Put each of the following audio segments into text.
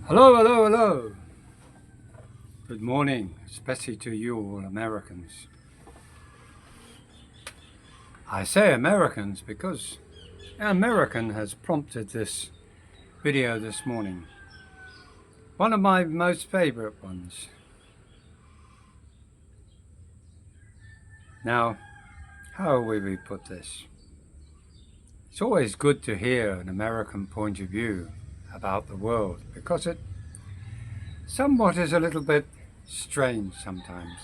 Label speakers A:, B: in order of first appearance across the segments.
A: Hello, hello, hello. Good morning, especially to you all Americans. I say Americans because an American has prompted this video this morning. One of my most favorite ones. Now, how will we put this? It's always good to hear an American point of view about the world because it somewhat is a little bit strange sometimes.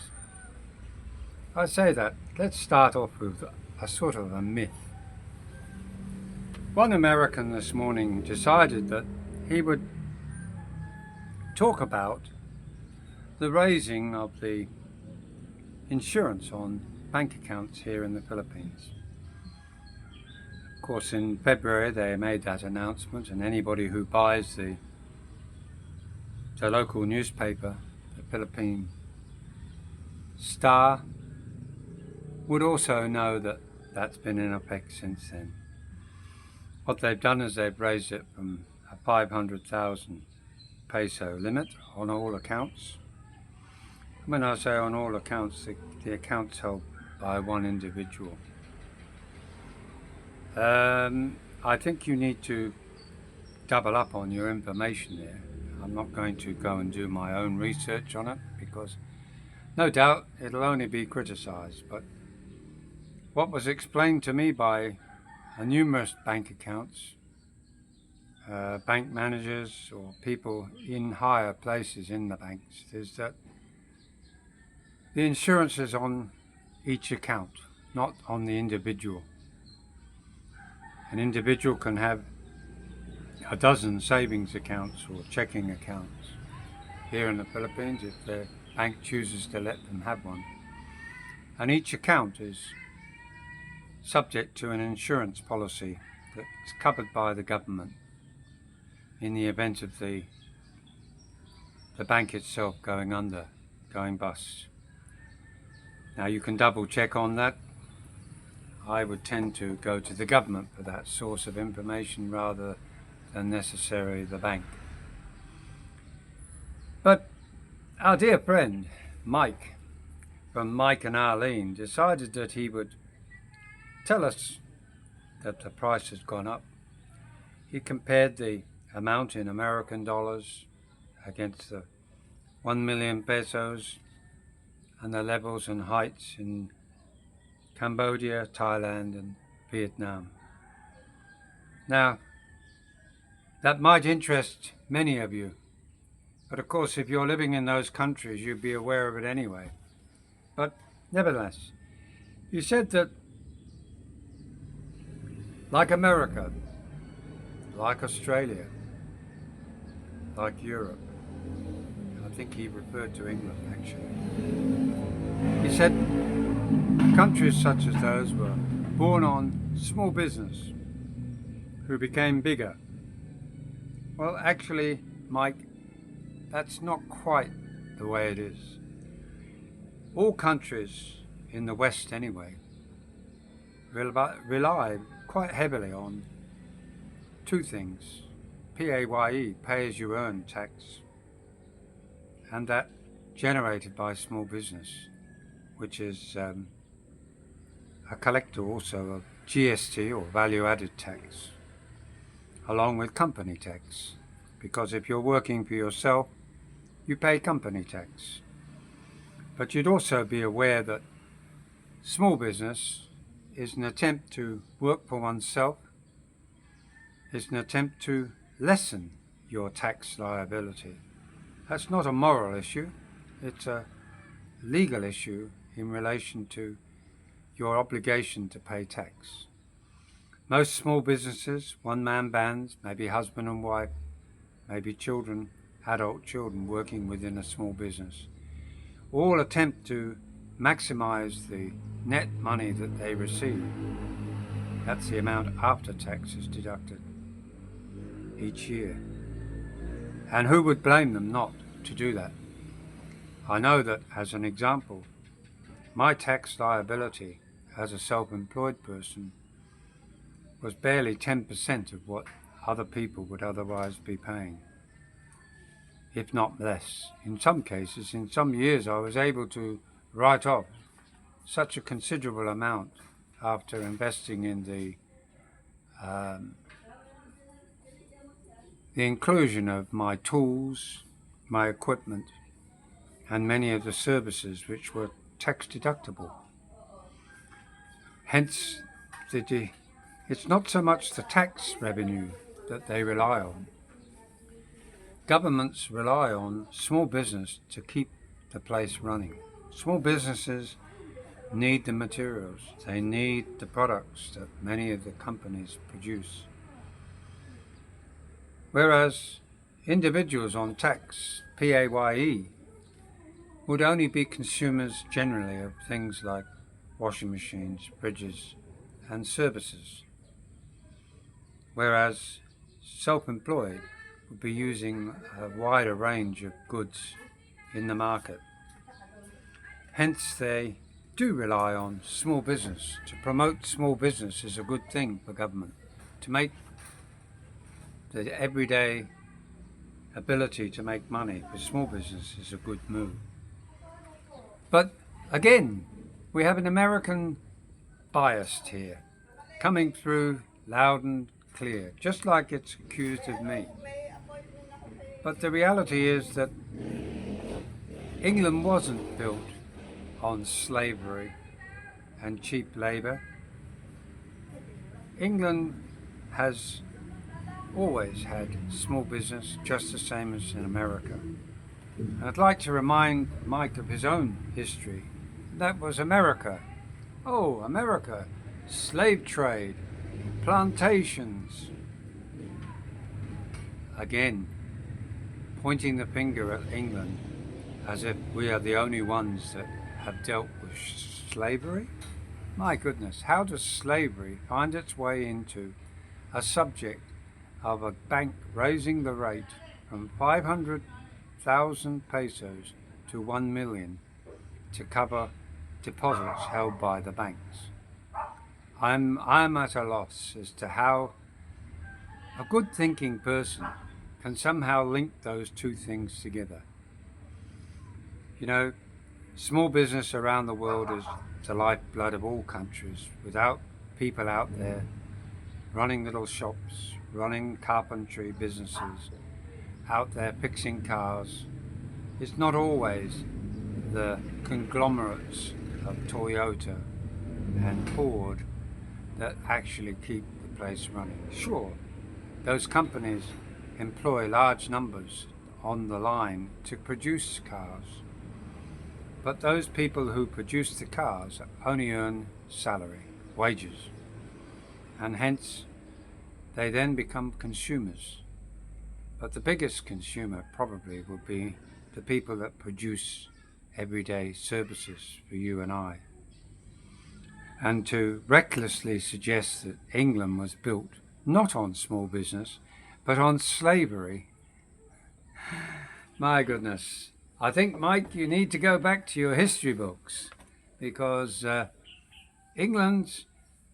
A: I say that. Let's start off with a sort of a myth. One American this morning decided that he would talk about the raising of the insurance on bank accounts here in the Philippines. Of course, in February they made that announcement, and anybody who buys the local newspaper, the Philippine Star, would also know that that's been in effect since then. What they've done is they've raised it from a 500,000 peso limit on all accounts. When I say on all accounts, the accounts held by one individual. I think you need to double up on your information there. I'm not going to go and do my own research on it because no doubt it'll only be criticized, but what was explained to me by numerous bank accounts, bank managers or people in higher places in the banks is that the insurance is on each account, not on the individual. An individual can have a dozen savings accounts or checking accounts here in the Philippines if their bank chooses to let them have one. And each account is subject to an insurance policy that's covered by the government in the event of the bank itself going under, going bust. Now you can double check on that. I would tend to go to the government for that source of information rather than necessarily the bank. But our dear friend Mike from Mike and Arlene decided that he would tell us that the price has gone up. He compared the amount in American dollars against the 1 million pesos and the levels and heights in Cambodia, Thailand and Vietnam. Now, that might interest many of you, but of course if you're living in those countries you'd be aware of it anyway. But nevertheless, he said that like America, like Australia, like Europe, I think he referred to England actually. He said countries such as those were born on small business who became bigger. Well, actually, Mike, that's not quite the way it is. All countries in the West anyway rely quite heavily on two things: PAYE, pay as you earn tax, and that generated by small business, which is a collector also of GST or value added tax, along with company tax, because if you're working for yourself you pay company tax. But you'd also be aware that small business is an attempt to work for oneself, is an attempt to lessen your tax liability. That's not a moral issue, it's a legal issue in relation to your obligation to pay tax. Most small businesses, one-man bands, maybe husband and wife, maybe children, adult children working within a small business, all attempt to maximize the net money that they receive. That's the amount after tax is deducted each year. And who would blame them not to do that? I know that, as an example, my tax liability as a self-employed person was barely 10% of what other people would otherwise be paying. if not less. In some cases, in some years, I was able to write off such a considerable amount after investing in the inclusion of my tools, my equipment, and many of the services which were tax deductible. Hence, it's not so much the tax revenue that they rely on. Governments rely on small business to keep the place running. Small businesses need the materials, they need the products that many of the companies produce. Whereas individuals on tax, PAYE, would only be consumers generally of things like washing machines, fridges, and services. Whereas self-employed would be using a wider range of goods in the market. Hence they do rely on small business. To promote small business is a good thing for government. To make the everyday ability to make money for small business is a good move. But again, we have an American bias here, coming through loud and clear, just like it's accused of me. But the reality is that England wasn't built on slavery and cheap labour. England has always had small business, just the same as in America. And I'd like to remind Mike of his own history. That was America. Oh, America. Slave trade, plantations. Again, pointing the finger at England as if we are the only ones that have dealt with slavery. My goodness, how does slavery find its way into a subject of a bank raising the rate from 500,000 pesos to 1 million to cover deposits held by the banks? I'm at a loss as to how a good thinking person can somehow link those two things together. You know, small business around the world is the lifeblood of all countries. Without people out there running little shops, running carpentry businesses, out there fixing cars, it's not always the conglomerates of Toyota and Ford that actually keep the place running. Sure, those companies employ large numbers on the line to produce cars, but those people who produce the cars only earn salary, wages, and hence they then become consumers. But the biggest consumer probably would be the people that produce everyday services for you and I. And to recklessly suggest that England was built not on small business, but on slavery, my goodness. I think, Mike, you need to go back to your history books, because England's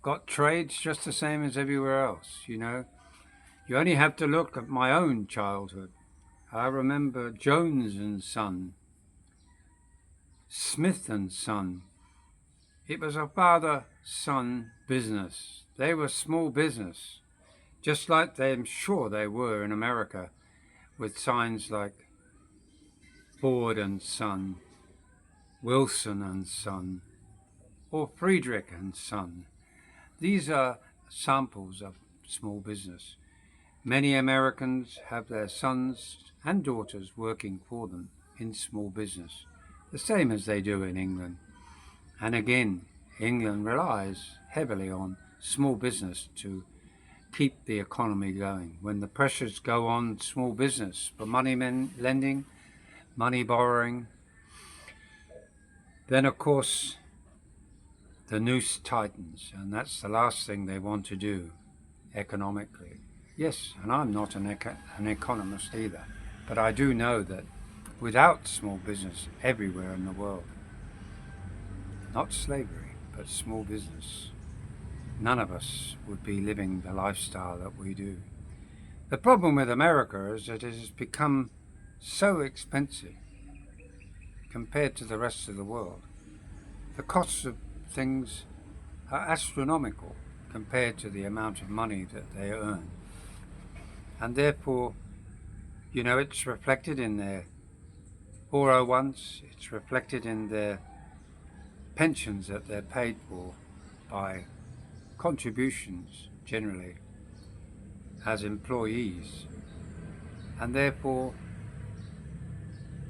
A: got trades just the same as everywhere else, you know. You only have to look at my own childhood. I remember Jones and Son, Smith and Son. It was a father-son business. They were small business, just like I'm sure they were in America, with signs like Ford and Son, Wilson and Son, or Friedrich and Son. These are samples of small business. Many Americans have their sons and daughters working for them in small business, the same as they do in England. And again, England relies heavily on small business to keep the economy going. When the pressures go on small business for money lending, money borrowing, then of course the noose tightens, and that's the last thing they want to do economically. Yes, and I'm not an economist either, but I do know that without small business everywhere in the world, not slavery, but small business, none of us would be living the lifestyle that we do. The problem with America is that it has become so expensive compared to the rest of the world. The costs of things are astronomical compared to the amount of money that they earn. And therefore, it's reflected in their 401s, it's reflected in their pensions that they're paid for by contributions generally as employees. And therefore,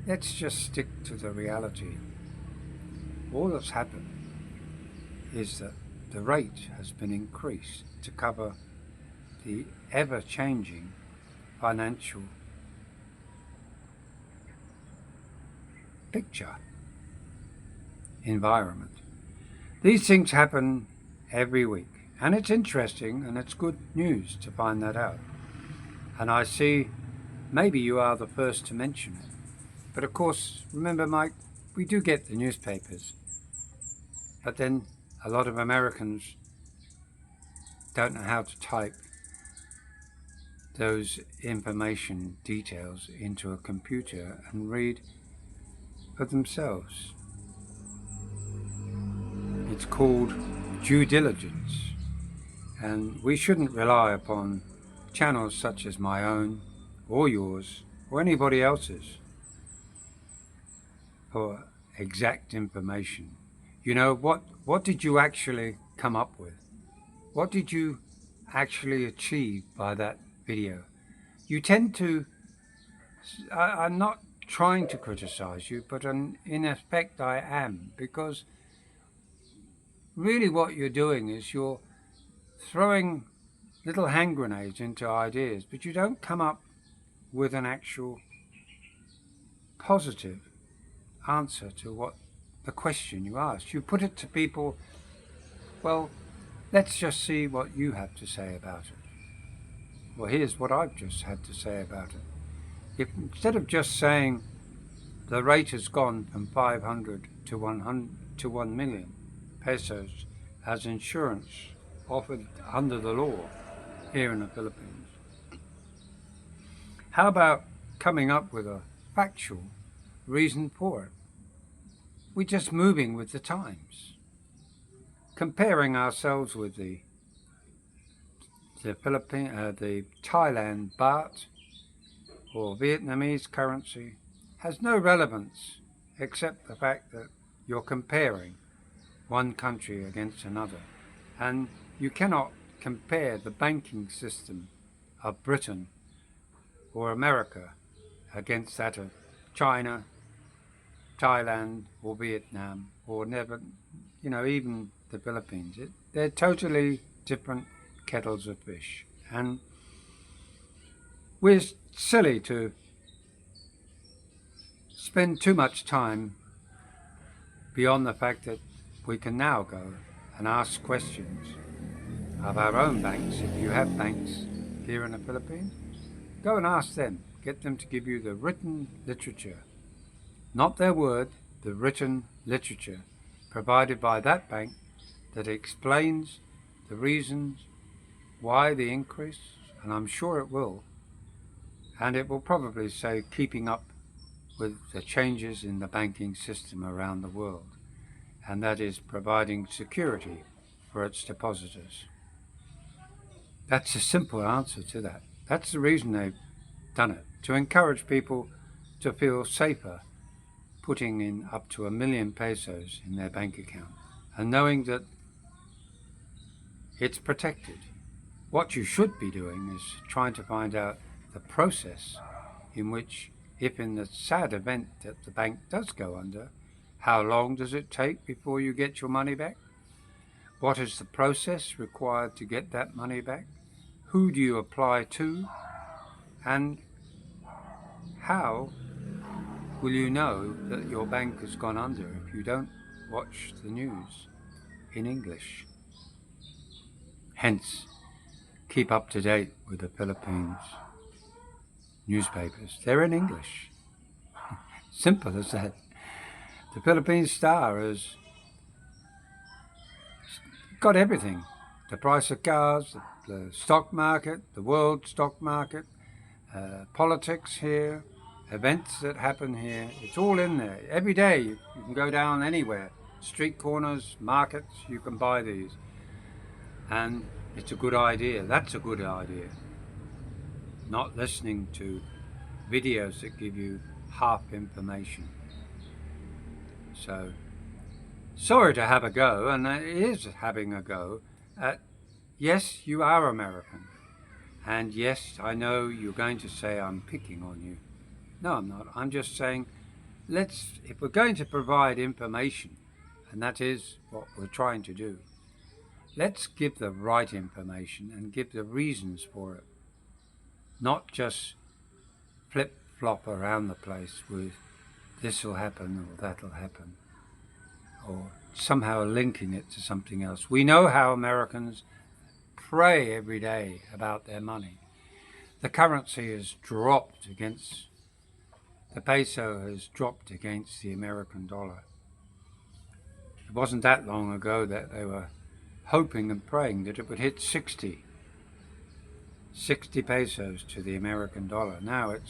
A: let's just stick to the reality. All that's happened is that the rate has been increased to cover the ever-changing financial picture environment. These things happen every week, and it's interesting and it's good news to find that out. And I see maybe you are the first to mention it. But of course, remember, Mike, we do get the newspapers, but then a lot of Americans don't know how to type those information details into a computer and read for themselves. It's called due diligence, and we shouldn't rely upon channels such as my own or yours or anybody else's for exact information. What did you actually come up with? What did you actually achieve by that video? You tend to, I'm not trying to criticize you, but in effect I am, because really what you're doing is you're throwing little hand grenades into ideas, but you don't come up with an actual positive answer to what the question you asked. You put it to people, well, let's just see what you have to say about it. Well, here's what I've just had to say about it. If instead of just saying the rate has gone from 500 to 1 million pesos as insurance offered under the law here in the Philippines, how about coming up with a factual reason for it? We're just moving with the times, comparing ourselves with the Thailand baht or Vietnamese currency has no relevance except the fact that you're comparing one country against another, and you cannot compare the banking system of Britain or America against that of China, Thailand or Vietnam, or even the Philippines. They're totally different kettles of fish, and we're silly to spend too much time beyond the fact that we can now go and ask questions of our own banks. If you have banks here in the Philippines, go and ask them. Get them to give you the written literature, not their word, the written literature provided by that bank that explains the reasons why the increase, and I'm sure it will, and it will probably say keeping up with the changes in the banking system around the world, and that is providing security for its depositors. That's a simple answer to that. That's the reason they've done it, to encourage people to feel safer putting in up to 1 million pesos in their bank account and knowing that it's protected. What you should be doing is trying to find out the process in which, if in the sad event that the bank does go under, how long does it take before you get your money back? What is the process required to get that money back? Who do you apply to? And how will you know that your bank has gone under if you don't watch the news in English? Hence, keep up to date with the Philippines newspapers. They're in English. Simple as that. The Philippine Star has got everything. The price of cars, the stock market, the world stock market, politics here, events that happen here, it's all in there. Every day you can go down anywhere, street corners, markets, you can buy these. And it's a good idea. That's a good idea. Not listening to videos that give you half information. So, sorry to have a go, and it is having a go at, yes, you are American. And yes, I know you're going to say I'm picking on you. No, I'm not. I'm just saying, if we're going to provide information, and that is what we're trying to do, let's give the right information and give the reasons for it. Not just flip-flop around the place with this will happen or that'll happen, or somehow linking it to something else. We know how Americans pray every day about their money. The currency has dropped against, the peso has dropped against the American dollar. It wasn't that long ago that they were hoping and praying that it would hit 60 pesos to the American dollar. Now it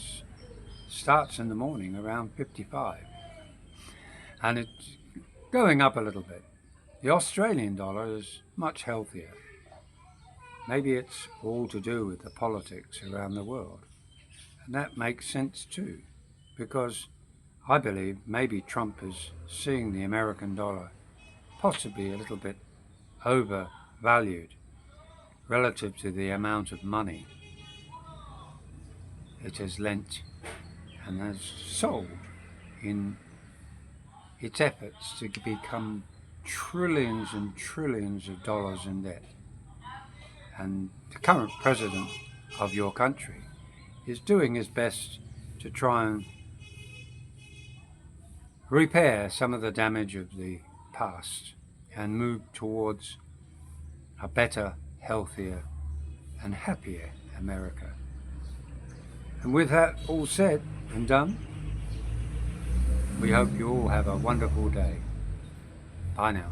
A: starts in the morning around 55, and it's going up a little bit. The Australian dollar is much healthier. Maybe it's all to do with the politics around the world, and that makes sense too, because I believe maybe Trump is seeing the American dollar possibly a little bit overvalued relative to the amount of money it has lent and has sold in its efforts to become trillions and trillions of dollars in debt. And the current president of your country is doing his best to try and repair some of the damage of the past and move towards a better, healthier and happier America. And with that all said and done, we hope you all have a wonderful day. Bye now.